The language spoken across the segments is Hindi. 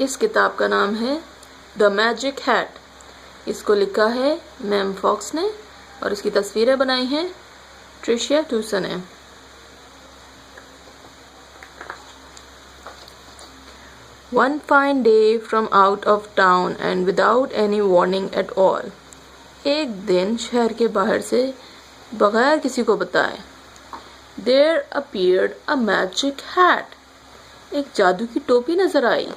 इस किताब का नाम है द मैजिक हैट। इसको लिखा है मैम फॉक्स ने और इसकी तस्वीरें बनाई हैं ट्रिशिया टूसन ने। One fine day from out of town and without any warning at all. एक दिन शहर के बाहर से बगैर किसी को बताए There appeared a magic hat. एक जादू की टोपी नजर आई।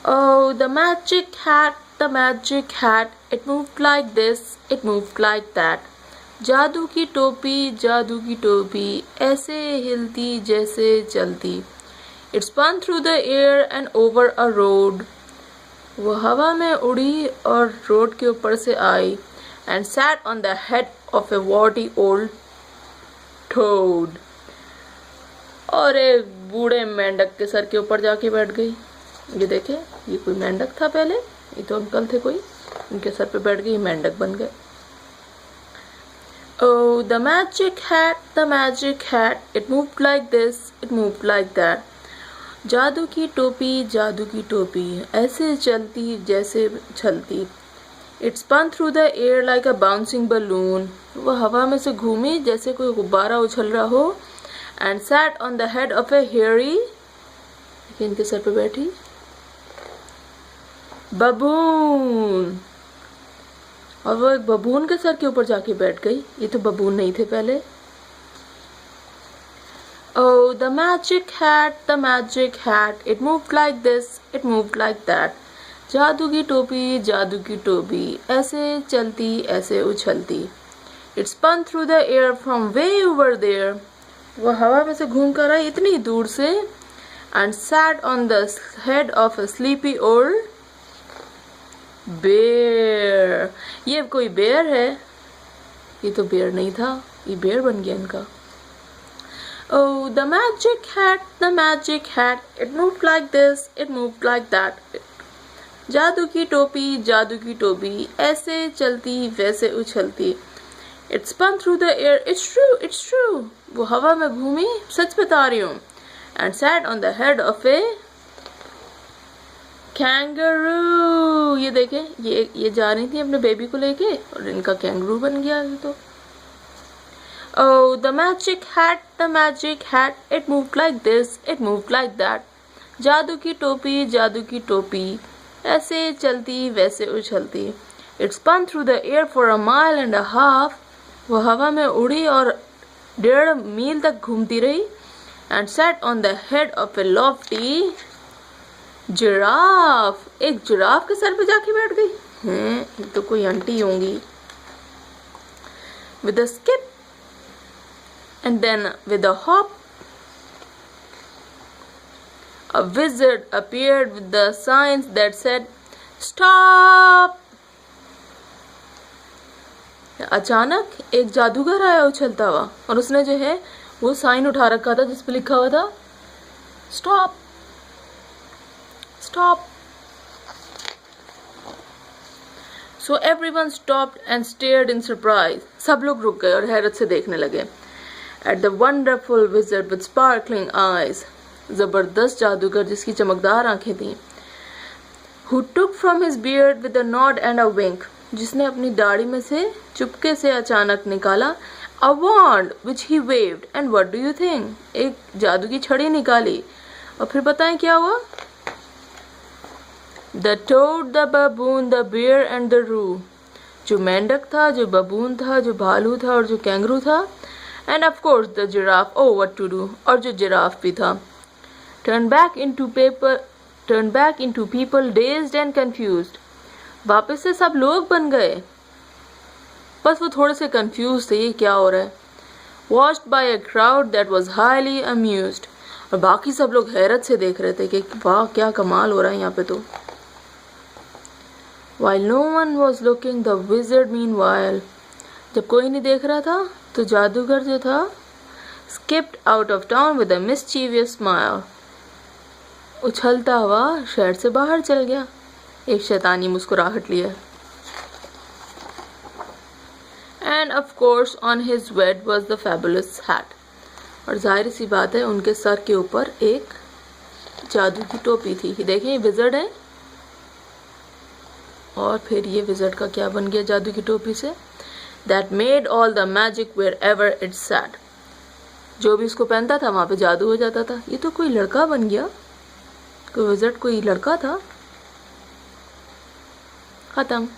Oh, the magic hat, the magic hat. It moved like this, it moved like that. जादू की टोपी ऐसे हिलती जैसे चलती। It spun through the air and over a road. वो हवा में उड़ी और रोड के ऊपर से आई and sat on the head of a warty old toad. और एक बूढ़े मेंढक के सर के ऊपर जाके बैठ गई। ये देखे, ये कोई मेंढक था पहले, ये तो अंकल थे कोई, उनके सर पे बैठ गई, मेंढक बन गए। Oh, the magic hat, it moved like this, it moved like that. जादू की टोपी ऐसे चलती जैसे चलती। It spun through the air like a bouncing balloon. वो हवा में से घूमी जैसे कोई गुब्बारा उछल रहा हो and sat on the head of a hairy, इनके सर पे बैठी, बबून। और वो एक बबून के सर के ऊपर जाके बैठ गई। ये तो बबून नहीं थे पहले। Oh, the magic hat, it moved like this, it moved like that. जादू की टोपी ऐसे चलती ऐसे उछलती। It spun through the air from way over there. वो हवा में से घूम कर आई इतनी दूर से and sat on the head of a sleepy old bear. ये कोई बेयर है? ये तो बेयर नहीं था, ये बेयर बन गया इनका। Oh, the magic hat, it moved like this, it moved like that. जादू की टोपी ऐसे चलती वैसे उछलती। It spun through the air, it's true. वो हवा में घूमी, सच बता रही हूँ। And sat on the head of a kangaroo. ये देखें, ये जा रही थी अपने बेबी को लेके और इनका कैंगरू बन गया ये तो। Oh, the magic hat, it moved like this, it moved like that. जादू की टोपी ऐसे चलती वैसे उछलती। It spun through the air for a mile and a half. वो हवा में उड़ी और 1.5 मील तक घूमती रही and sat on the head of a lofty giraffe. एक जिराफ के सर पे जाके बैठ गई। ये तो कोई आंटी होंगी। With a skip and then with a hop, a wizard appeared with the signs that said stop. अचानक एक जादूगर आया उछलता हुआ और उसने जो है वो साइन उठा रखा था जिस पे लिखा हुआ था stop stop. So everyone stopped and stared in surprise. सब लोग रुक गए और हैरत से देखने लगे। At the wonderful wizard with sparkling eyes, जबरदस्त जादूगर जिसकी चमकदार आंखें थीं, who took from his beard with a nod and a wink, जिसने अपनी दाढ़ी में से चुपके से अचानक निकाला a wand which he waved, and what do you think? एक जादू की छड़ी निकाली और फिर बताएं क्या हुआ? The toad, the baboon, the bear and the roo. जो मेंढक था, जो बबून था, जो भालू था और जो कैंगरू था, and of course the giraffe. Oh, what to do? और जो जिराफ भी था। Turned back into people dazed and confused. वापस से सब लोग बन गए, बस वो थोड़े से कंफ्यूज थे ये क्या हो रहा है। Watched by a crowd that was highly amused. और बाकी सब लोग हैरत से देख रहे थे कि वाह क्या कमाल हो रहा है यहाँ पे तो। While no one was looking, the wizard meanwhile, जब कोई नहीं देख रहा था तो जादूगर जो था skipped out of town with a mischievous smile. उछलता हुआ शहर से बाहर चल गया, एक शैतानी मुस्कुराहट लिए। And of course on his head was the fabulous hat. और जाहिर सी बात है उनके सर के ऊपर एक जादू की टोपी थी। देखें ये विज़र्ड है और फिर ये विज़र्ड का क्या बन गया जादू की टोपी से, that made all the magic wherever it sat. जो भी इसको पहनता था वहाँ पे जादू हो जाता था। ये तो कोई लड़का बन गया, कोई विज़र्ड कोई लड़का था। ख़त्म।